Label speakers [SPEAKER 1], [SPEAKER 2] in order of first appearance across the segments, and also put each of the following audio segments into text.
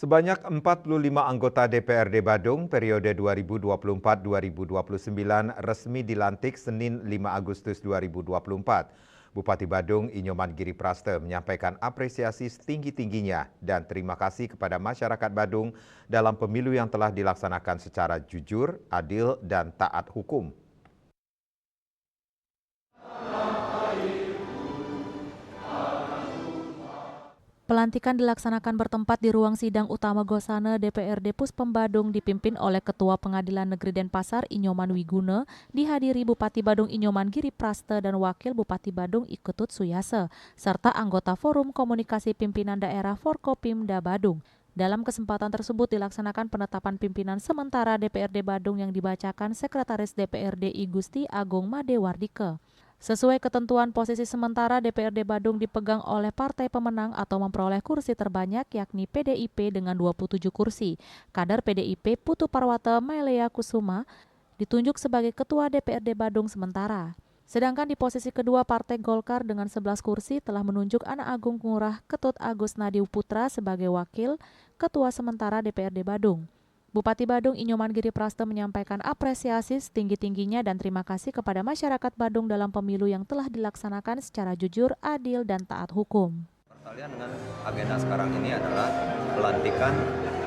[SPEAKER 1] Sebanyak 45 anggota DPRD Badung periode 2024-2029 resmi dilantik Senin 5 Agustus 2024. Bupati Badung Inyoman Giri Praste menyampaikan apresiasi setinggi-tingginya dan terima kasih kepada masyarakat Badung dalam pemilu yang telah dilaksanakan secara jujur, adil, dan taat hukum.
[SPEAKER 2] Pelantikan dilaksanakan bertempat di ruang sidang utama Gosane DPRD Puspem Badung dipimpin oleh Ketua Pengadilan Negeri Denpasar Inyoman Wiguna, dihadiri Bupati Badung Inyoman Giri Praste dan Wakil Bupati Badung Iketut Suyase, serta anggota Forum Komunikasi Pimpinan Daerah Forkopimda Badung. Dalam kesempatan tersebut dilaksanakan penetapan pimpinan sementara DPRD Badung yang dibacakan Sekretaris DPRD I Gusti Agung Madewardike. Sesuai ketentuan, posisi sementara DPRD Badung dipegang oleh partai pemenang atau memperoleh kursi terbanyak yakni PDIP dengan 27 kursi. Kader PDIP Putu Parwata Mailea Kusuma ditunjuk sebagai Ketua DPRD Badung sementara. Sedangkan di posisi kedua Partai Golkar dengan 11 kursi telah menunjuk Anak Agung Ngurah Ketut Agus Nadiu Putra sebagai Wakil Ketua sementara DPRD Badung. Bupati Badung Inyoman Giri Praste menyampaikan apresiasi setinggi-tingginya dan terima kasih kepada masyarakat Badung dalam pemilu yang telah dilaksanakan secara jujur, adil, dan taat hukum.
[SPEAKER 3] Pertalian dengan agenda sekarang ini adalah pelantikan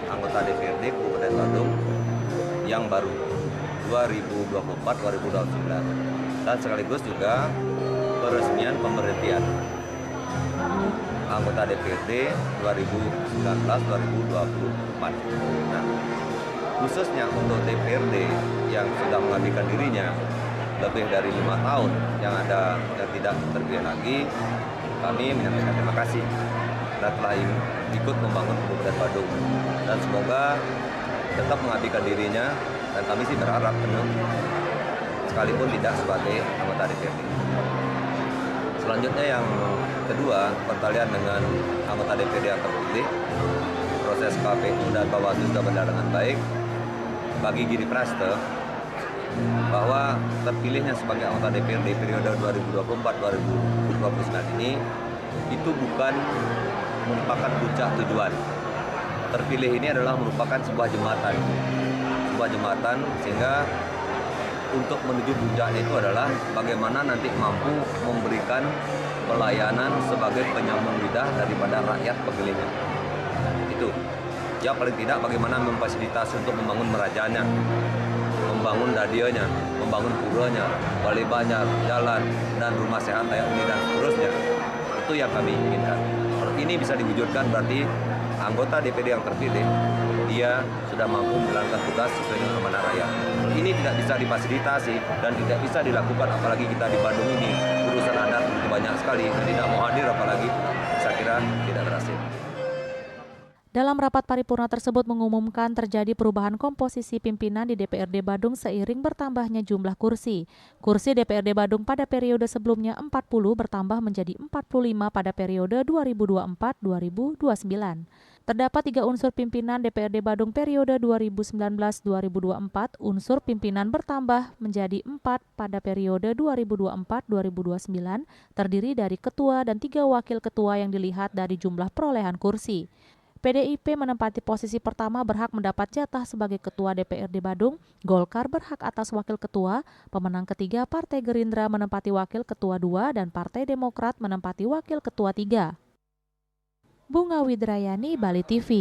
[SPEAKER 3] anggota DPRD Kabupaten Badung yang baru 2024-2029 dan sekaligus juga peresmian pemberhentian anggota DPRD 2019-2024. Nah, khususnya untuk DPRD yang sudah mengabdikan dirinya lebih dari 5 tahun yang tidak terpilih lagi, kami menyampaikan terima kasih dan telah ikut membangun Kabupaten Badung dan semoga tetap mengabdikan dirinya dan kami sih berharap penuh sekalipun tidak sebagai anggota DPRD. Selanjutnya yang kedua, pertalian dengan anggota DPRD yang terpilih, proses KPU dan Bawaslu sudah berjalan dengan baik. Bagi Giri Praste bahwa terpilihnya sebagai anggota DPRD periode 2024-2029 ini itu bukan merupakan puncak tujuan. Terpilih ini adalah merupakan sebuah jembatan sehingga untuk menuju puncaknya itu adalah bagaimana nanti mampu memberikan pelayanan sebagai penyambung lidah daripada rakyat pemilihnya. Itu. Ya paling tidak bagaimana memfasilitasi untuk membangun merajanya, membangun radionya, membangun puranya, balai banyak, jalan, dan rumah sehat layak huni dan seterusnya. Itu yang kami inginkan. Kalau ini bisa diwujudkan berarti anggota DPD yang terpilih, dia sudah mampu menjalankan tugas sesuai dengan amanah rakyat. Ini tidak bisa difasilitasi dan tidak bisa dilakukan apalagi kita di Bandung ini urusan adat banyak sekali dan tidak mau hadir apalagi saya kira tidak berhasil.
[SPEAKER 2] Dalam rapat paripurna tersebut mengumumkan terjadi perubahan komposisi pimpinan di DPRD Badung seiring bertambahnya jumlah kursi. Kursi DPRD Badung pada periode sebelumnya 40 bertambah menjadi 45 pada periode 2024-2029. Terdapat 3 unsur pimpinan DPRD Badung periode 2019-2024, unsur pimpinan bertambah menjadi 4 pada periode 2024-2029, terdiri dari ketua dan 3 wakil ketua yang dilihat dari jumlah perolehan kursi. PDIP menempati posisi pertama berhak mendapat jatah sebagai Ketua DPRD Badung, Golkar berhak atas Wakil Ketua, pemenang ketiga Partai Gerindra menempati Wakil Ketua 2 dan Partai Demokrat menempati Wakil Ketua 3. Bunga Widrayani, Bali TV.